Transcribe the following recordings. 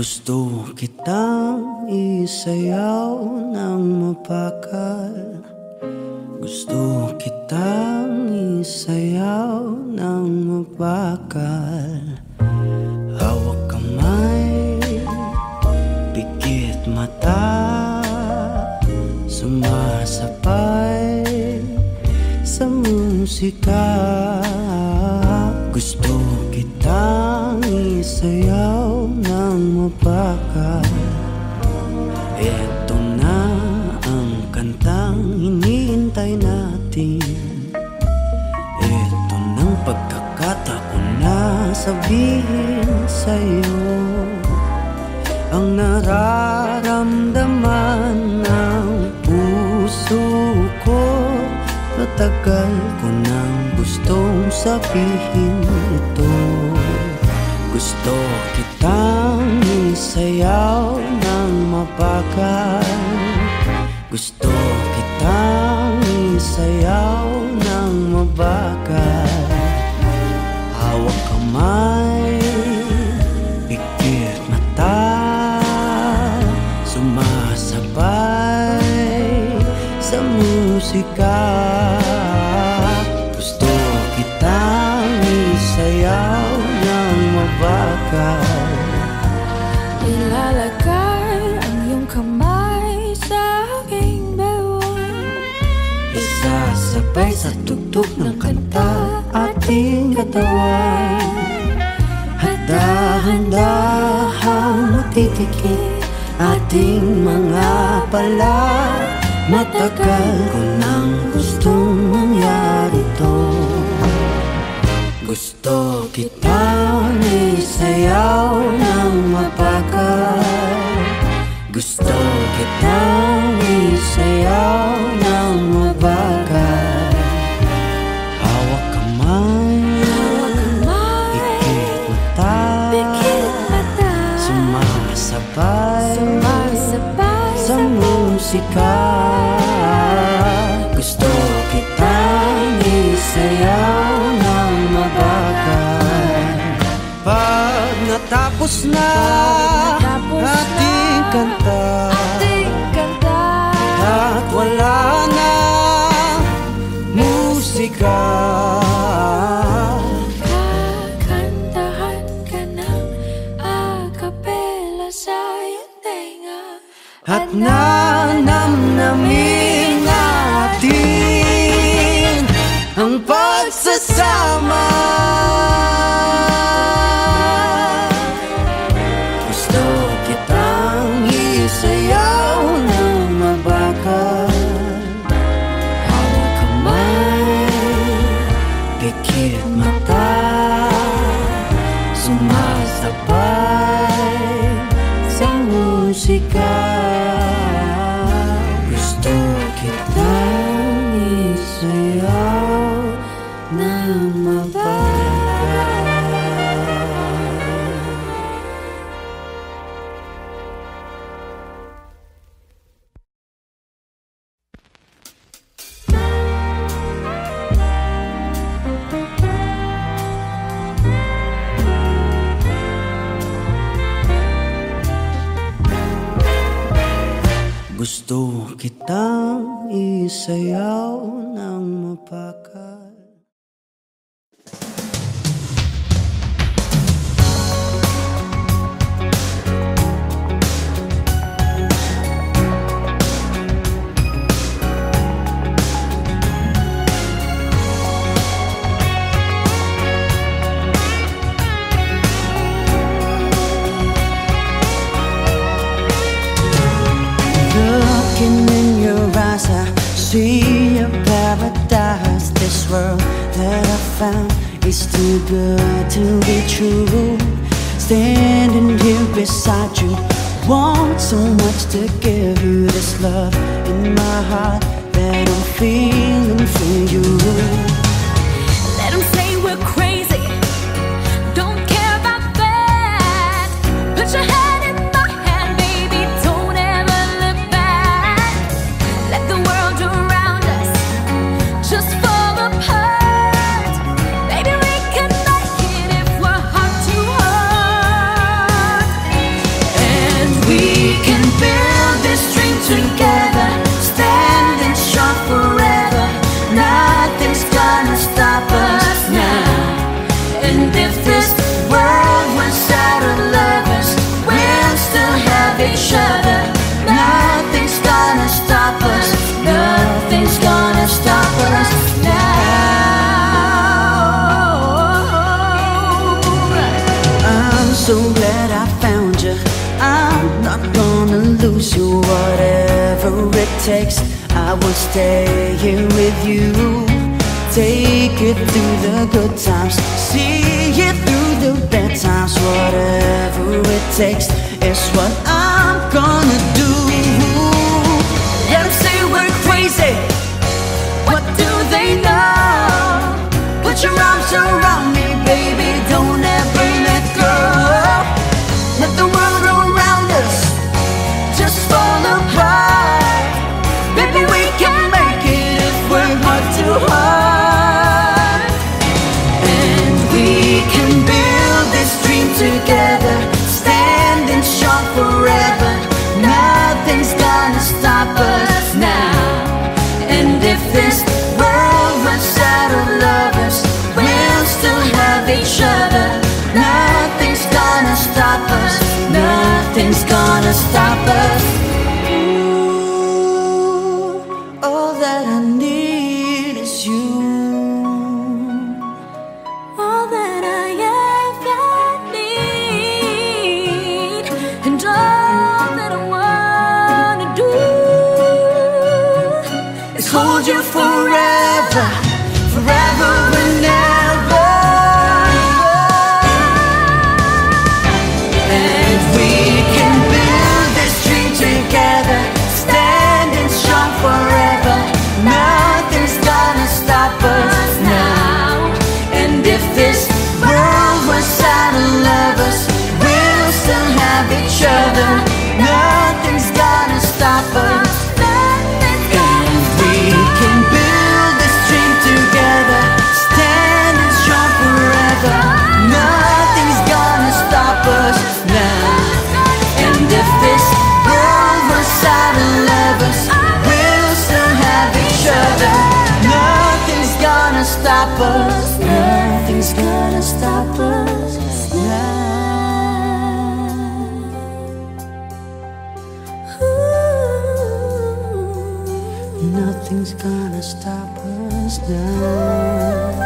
Gusto kitang isayaw ng mapakal. Gusto kitang isayaw ng mapakal. Hawak kamay, pikit mata, sumasabay sa musika. Gusto kitang isayaw ng mapakal. Eto na ang kantang hinihintay natin. Eto ng pagkakataon na sabihin sa'yo ang nararamdaman ng puso ko. Matagal ko nang gustong sabihin ito. Gusto kitang isayaw ng mapakal. Gusto kitang isayaw ng mabakal. Hawak kamay, pikit mata, sumasabay sa musika. Gusto kitang isayaw ng mabakal. Ilalagay ang iyong kamay sa aking bewang. Isasabay sa tugtog ng kanta ating katawan. Handa-handahang matitikip ating mga pala. Matagal ko nang gustong mangyari to. Gusto kitang isayaw ng mapakal. Gusto kitang isayaw ng mabakal. Hawak kamay, pikit mata, sumasabay sa musika. Gusto kitang isayaw ng mabakal. Pag natapos na ating kanta, at wala na musika, kakantahan ka ng akapela sa iyong tenga. at nanamnamin natin ang pagsasama. Gusto kitang isayaw ng mabakal. Hawak kamay, pikit mata, sumasabay sa musika. Gusto kitang isayaw ng mabakal. Gusto kitang isayaw ng mapakal. Looking in your eyes, I see a paradise. This world that I found is too good to be true. Standing here beside you, want so much to give you this love in my heart that I'm feeling for you. Let them say we're crazy, don't care about that. Put your head in my hand, baby, don't ever look back. Let the world around us just fall apart. Baby, we can make it if we're heart to heart. each other. Nothing's gonna stop us. Nothing's gonna stop us now. I'm so glad I found you. I'm not gonna lose you. Whatever it takes, I will stay here with you. Take it through the good times, see it through the bad times. Whatever it takes is what I'm gonna do. Let them say we're crazy, what do they know? Put your arms around me, baby, don't ever let go. Let the world around us just fall apart. Baby, we can make it if we're hard to hard. And we can build this dream together, standing strong forever. Nothing's gonna stop us now. And if this world runs out of lovers, we'll still have each other. Nothing's gonna stop us. Nothing's gonna stop us. Ooh, all that I need is you. All that I ever need, and all that I wanna do is hold you forever, forever and ever. And we can build this dream together, standing strong forever. Nothing's gonna stop us now. And if this world was out of lovers, we'll still have each other. Nothing's gonna stop us. And we can build this dream together, standing strong forever. Nothing's gonna stop us now. And if this world was out of lovers, we'll still have each other. Nothing's gonna stop us. Nothing's gonna stop us now. Nothing's gonna stop us now.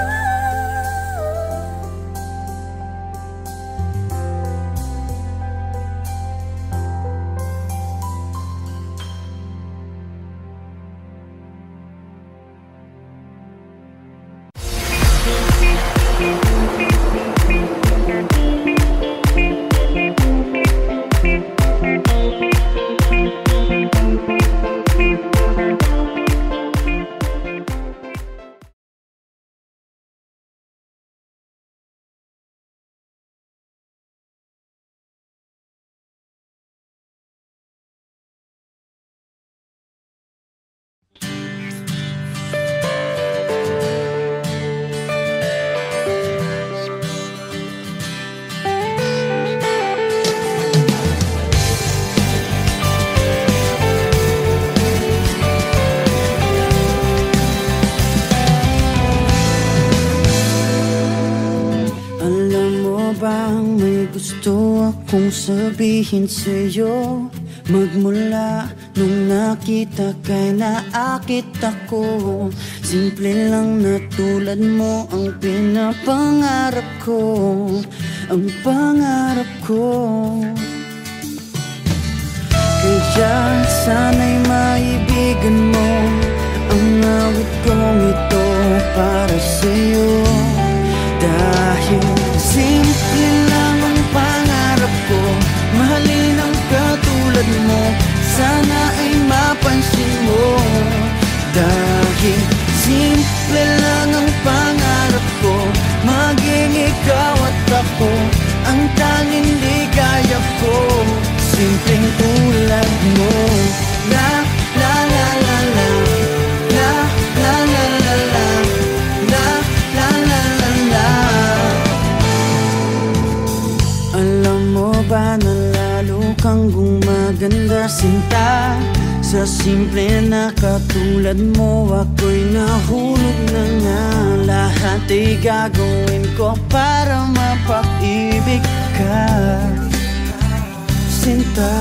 Gusto akong sabihin sa'yo, magmula nung nakita kay naakit ako. Simple lang na tulad mo ang pinapangarap ko, ang pangarap ko. Kaya sana'y maibigan mo ang awit kong ito para sa'yo. Dahil simple lang ang pangarap ko, mahalin ang katulad mo, sana ay mapansin mo. Dahil simple lang ang pangarap ko, maging ikaw at ako, ang tanging ligaya ko. Simpleng tulad mo. La la la la la, la la la la la, la la la la la. Alam mo ba na lalo kang gumaganda, sinta? Sa simple na katulad mo, ako'y nahulog na nga. Lahat ay gagawin ko para mapag-ibig ka, sinta.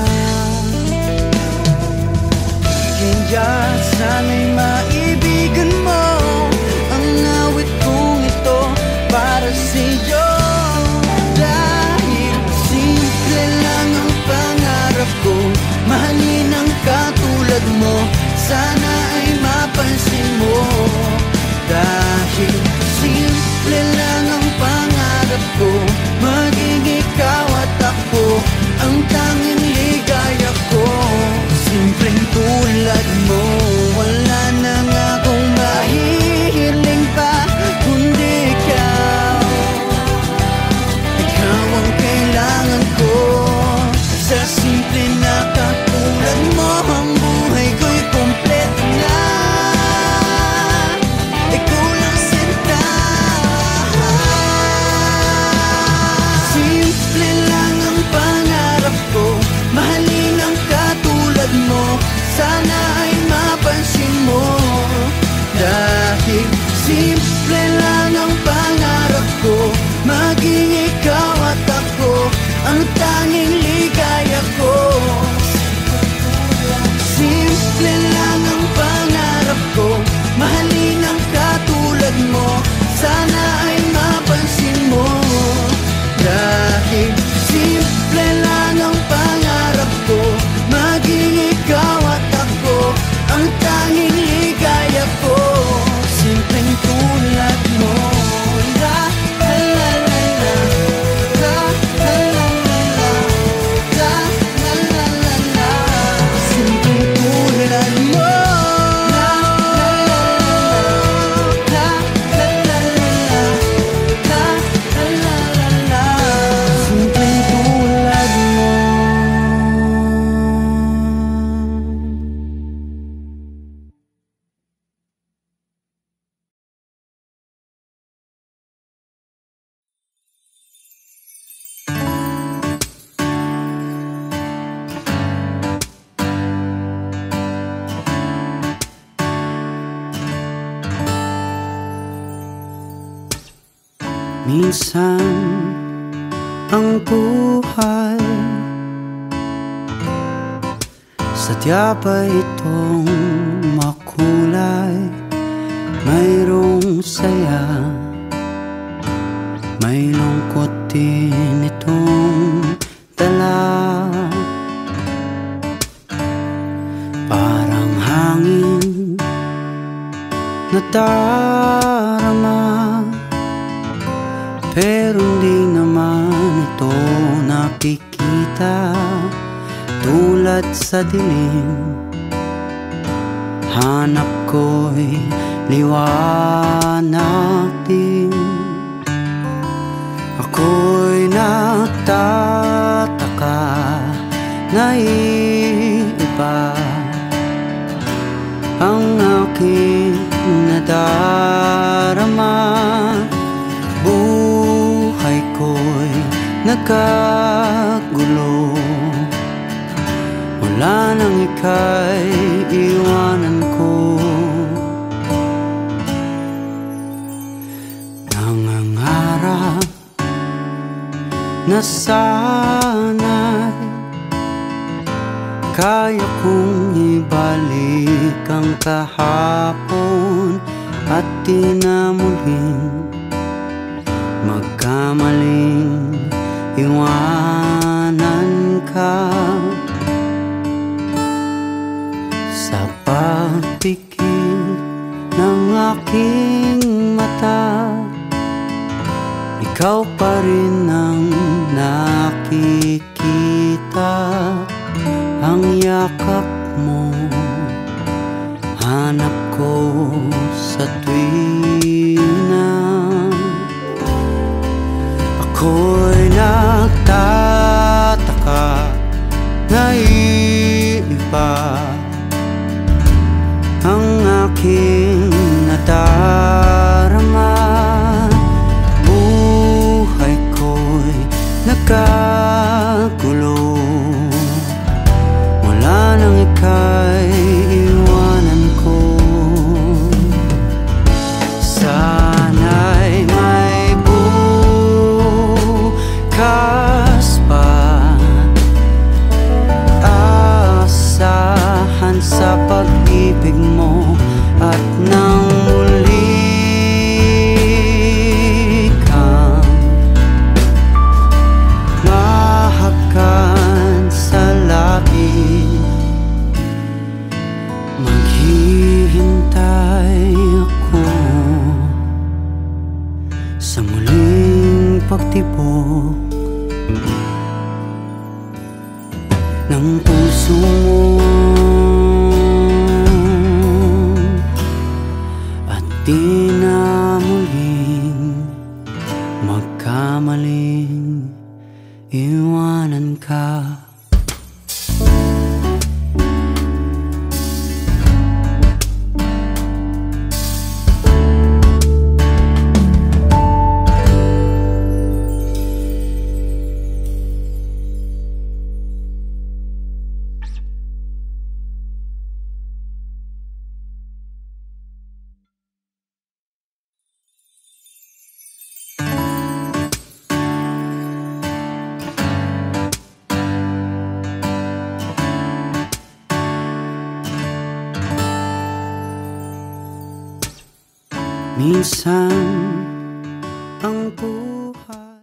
Minsan ang buhay sadya pa itong makulay. Mayroong saya, may lungkot din itong dala. Parang hangin na darama, pero hindi naman ito nakikita. Tulad sa dilim, hanap ko'y liwanag din. Ako'y nagtataka na iba ang aking nadarama. Buhay ko'y nagkagulo, wala nang ika'y iwanan ko. Nangangarap na sana'y kaya kong ibalik ang kahapon at di na muling magkamaling iwanan ka. Sa pagpikit ng aking mata, ikaw pa rin ang nakikita. Ang yakap mo, hanap ko sa tuwina. Ako'y nagtataka na iba ang aking nadarama. Buhay ko'y nagkagulo, wala nang ika'y iwanan ko. Sana'y may bukas pa, asahan sa pag-ibig mo. At nang muli kang mahakan sa labi, maghihintay ako sa muling pagtibok ng puso mo. Di na muling magkamaling iwanan ka. Minsan ang buhay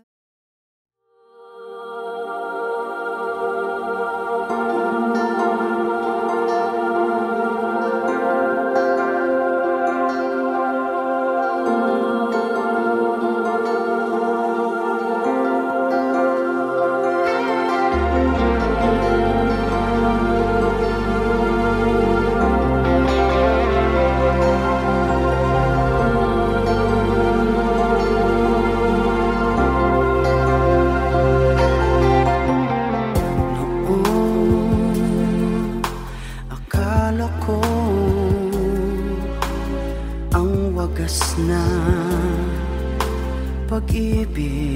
na pag-ibig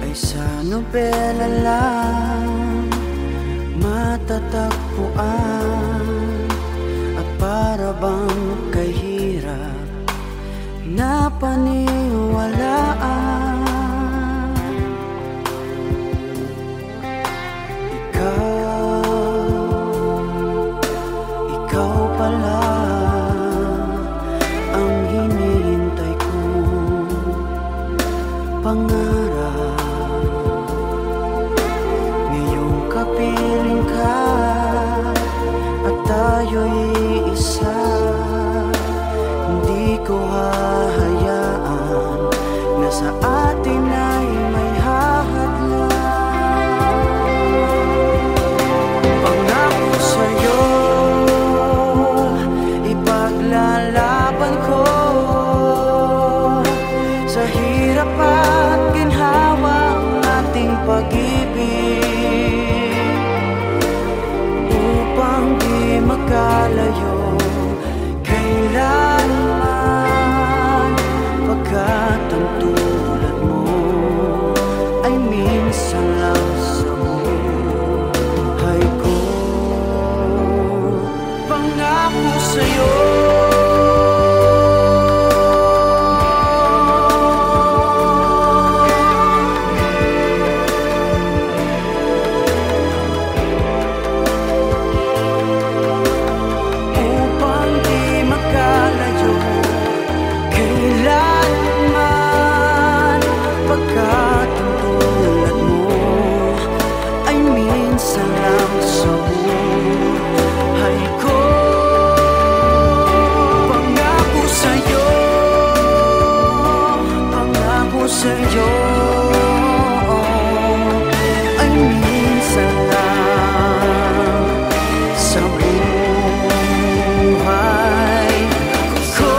ay sa nobela lang matatagpuan, at para bang kahirap na paningin makalayo kailanman, pagkat ang tulad mo ay minsan lang sa buhay ko. Pangako sa'yo, sa'yo ay minsan lang sa buhay ko.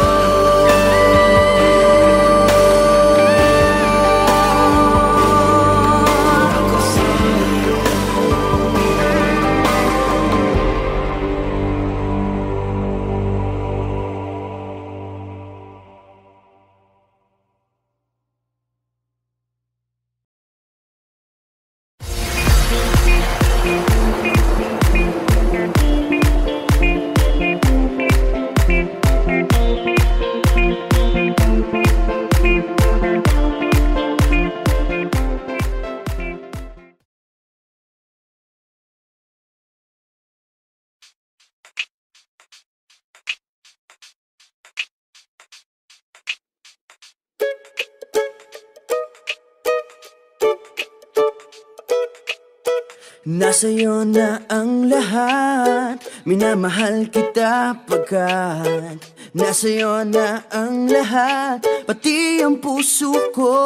Nasa'yo na ang lahat, minamahal kita pagkat nasa'yo na ang lahat, pati ang puso ko.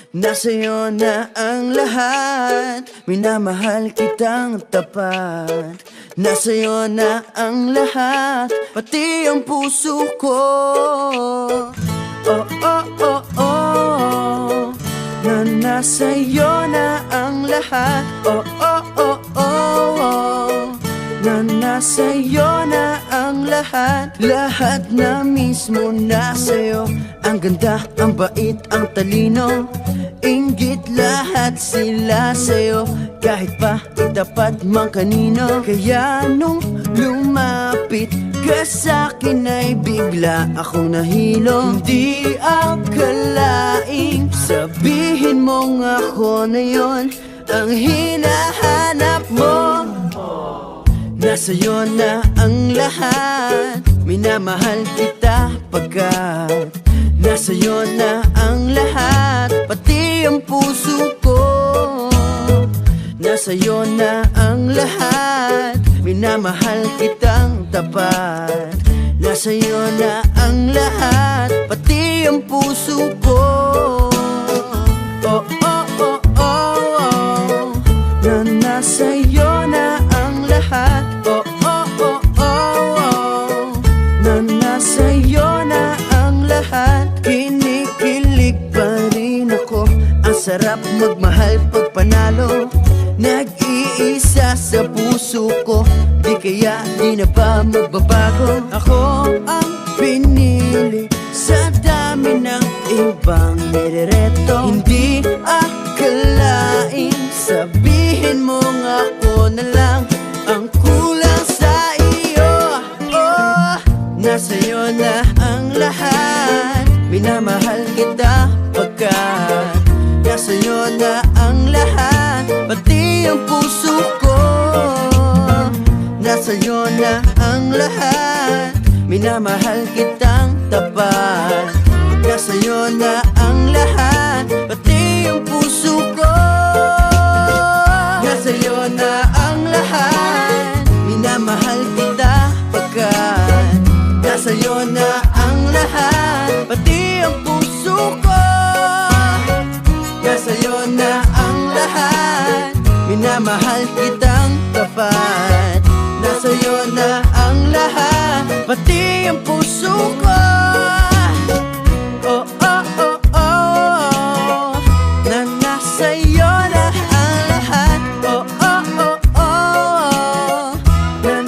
Nasa'yo na ang lahat, minamahal kitang tapat. Nasa'yo na ang lahat, pati ang puso ko. Oh, oh, oh, oh, na nasa'yo na ang lahat. Oh, oh, oh, oh, oh, na nasa'yo na ang lahat. Lahat na mismo nasa'yo. Ang ganda, ang bait, ang talino, inggit lahat sila sa'yo. Kahit pa itapat mang kanino. Kaya nung lumapit ka sa'kin ay bigla akong nahilo. Hindi akalaing sabihin mong ako na yon ang hinahanap mo. Nasa'yo na ang lahat, minamahal kita pagkat nasa'yo na ang lahat, pati ang puso ko. Nasa'yo na ang lahat, minamahal kitang tapat. Nasa'yo na ang lahat, pati ang puso ko. Oh, oh, oh, oh, oh, na nasa'yo na ang lahat. Oh, oh, oh, oh, oh, na nasa'yo na ang lahat. Kinikilig pa rin ako, ang sarap magmahal pag panalo. Nag-iisa sa puso ko, di kaya di na ba magbabago? Ako ang pinili sa dami ng ibang nirereto. Hindi akalain sabihin mong ako na lang ang kulang sa iyo. Oh, nasa'yo na ang lahat, minamahal kita pagkat nasa'yo na ang lahat, pati ang puso ko. Nasa'yo na ang lahat, minamahal kitang tapat. Nasa'yo na ang lahat, pati ang puso ko. Nasa'yo na ang lahat, minamahal kita pagkat nasa'yo na ang lahat, pati ang puso ko. Nasa'yo na ang lahat, minamahal kitang tapat. Nasa'yo na ang lahat, pati ang puso ko. Oh, oh, oh, oh, na nasa'yo na ang lahat. Oh, oh, oh, oh, na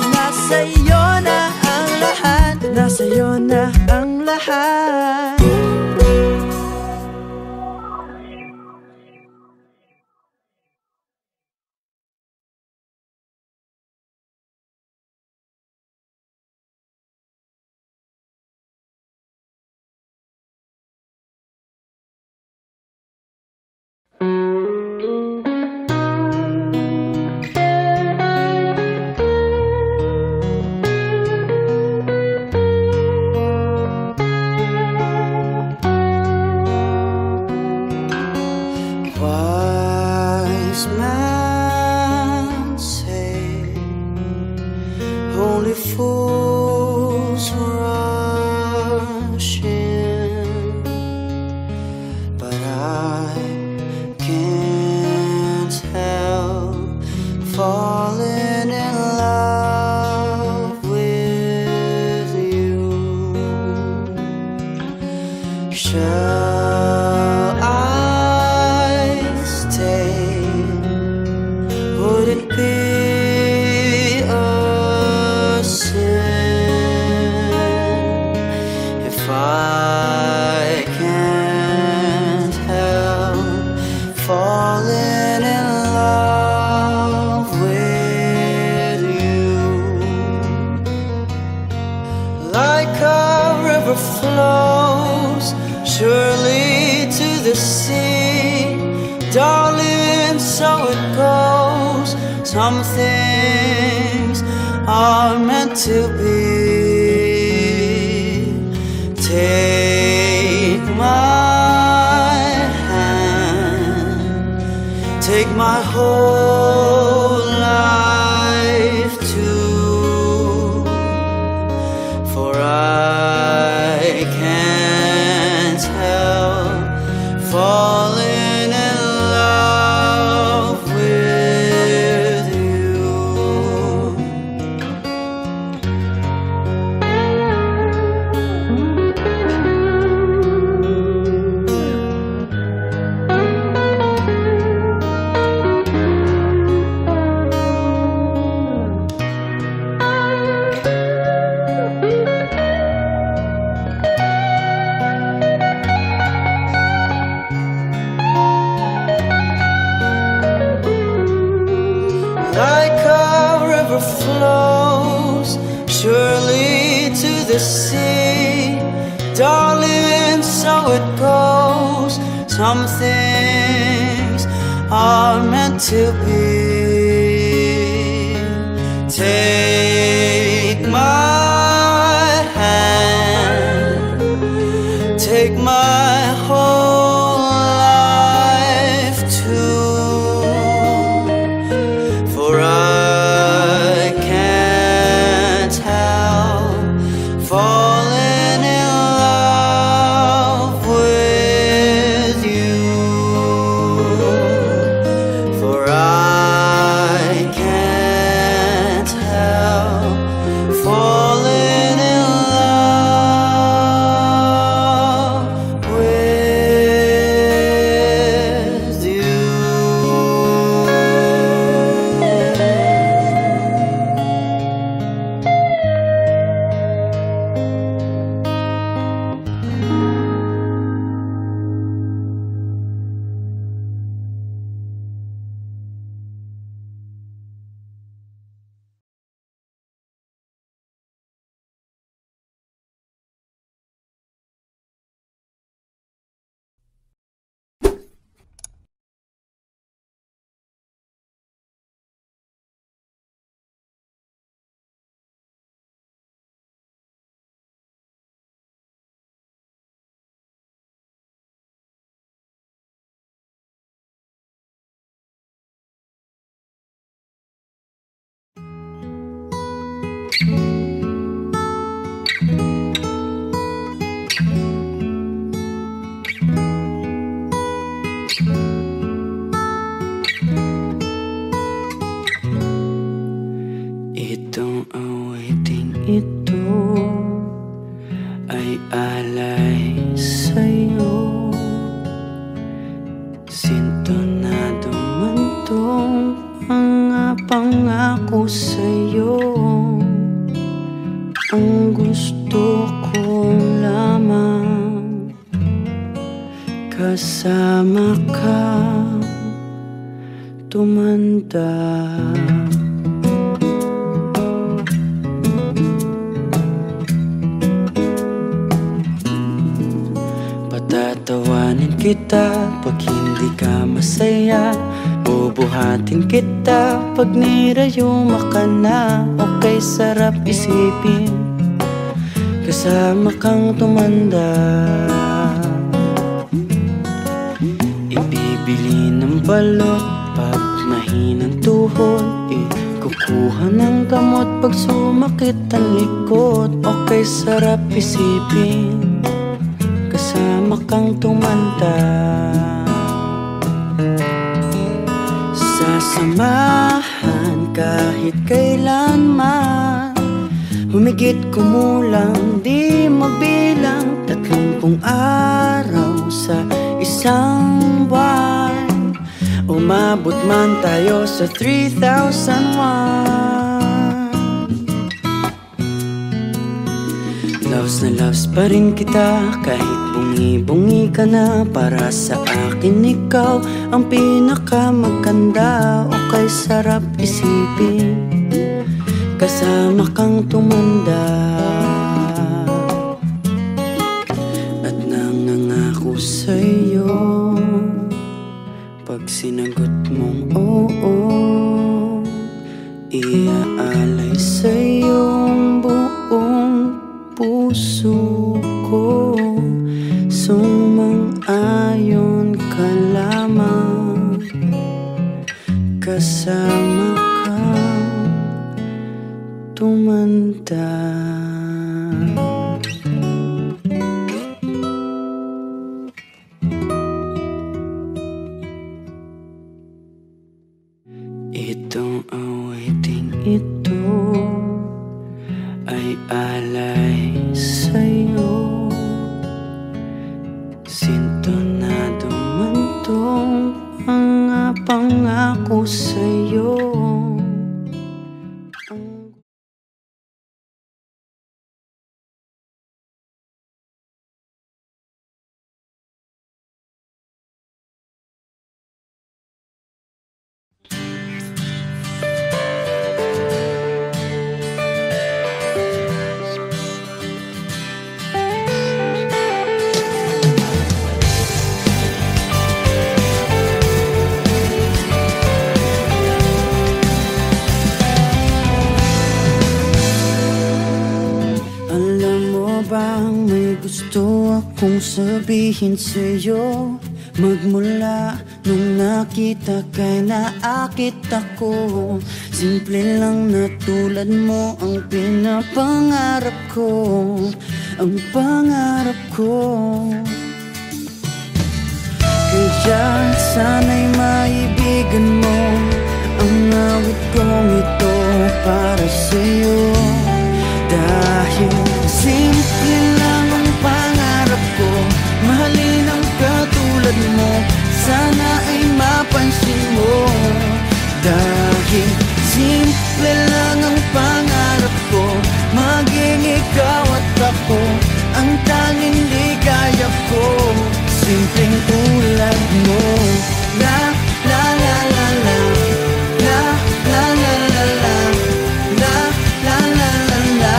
falling in love with you. Shall I stay? Would it be a sin if I can't help falling in love with you? Like a river flows surely to the sea, darling, so it goes. Some things are meant to be. Take my hand, take my whole life too, for I can't help falling in love with you. Like a river flows surely to the sea, darling, so it goes. Some things are meant to be. Take my hand, take my whole life too, for I can't help falling in love with you, for I can't help falling in love with you. Itong awiting ito ay alay sa'yo. Sintonado man tong mga pangako sa'yo. Ang gusto ko lamang kasama ka tumanda. Patatawanin kita pag hindi ka masaya, bubuhatin kita pag nirayuma ka na. Okay, sarap isipin kasama kang tumanda. Ibibili ng balot pag mahinang tuhod, kukuha ng gamot pag sumakit ang likod. Okay, sarap isipin kasama kang tumanda. Sasamahan kahit kailanman. Humigit kumulang di mabilang 30 araw sa isang buwan. Umabot man tayo sa 3001. Loves na loves pa rin kita kahit bungi-bungi ka na. Para sa akin ikaw ang pinakamaganda. O kay sarap isipin kasama kang tumanda. At nangangako sa'yo pag sinagot mong oo, iaalay sa'yong buong puso ko. Sumang-ayon ka lamang kasama kang tumanda. Itong awiting ito ay alay sa'yo. Sintonado man tong mga pangako sa'yo. Bang may gusto akong sabihin sa'yo. Magmula nung nakita kay naakit ako. Simple lang na tulad mo ang pinapangarap ko. Ang pangarap ko. Kaya sana'y maibigan mo ang awit kong ito para sa'yo. Dahil simple lang ang pangarap ko, mahalin ang katulad mo, sana ay mapansin mo. Dahil simple lang ang pangarap ko, maging ikaw at ako ang tanging ligaya ko. Simpleng tulad mo. La la la la la, la la la la la, la la la la la.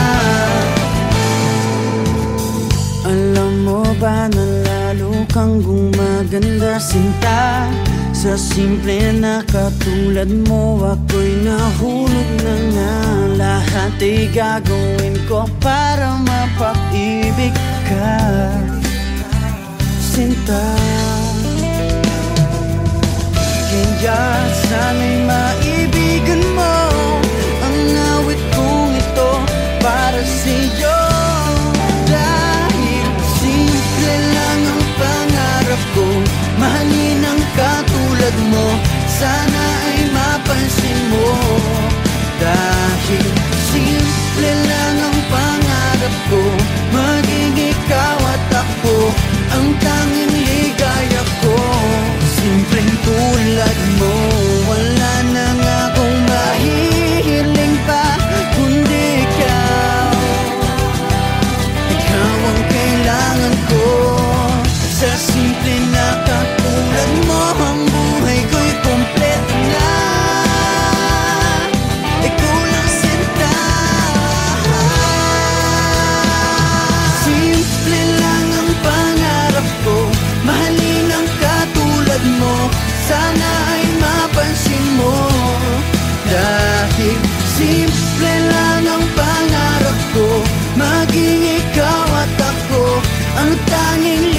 Alam mo ba na lalo kang gumaganda sinta? Sa simple na katulad mo ako'y nahulog na nga. Lahat ay gagawin ko para mapag-ibig ka, sinta. Kaya sana'y maibigan mo ang awit kong ito para sa'yo. Dahil simple lang ang pangarap ko, mahalin ang katulad mo, sana ay mapansin mo. Dahil simple lang ang pangarap ko, maging ikaw at ako ang tanging ligaya ko. Simpleng tulad mo, wala na nga akong mahihiling pa kundi ikaw. Ikaw ang kailangan ko. Sa simple na katulad mo, ang buhay ko'y kompleto na. Ikaw lang sinta. Simple lang ang pangarap ko, mahalin ang katulad mo, sana ay mapansin mo. Dahil simple lang ang pangarap ko, maging ikaw at ako ang tanging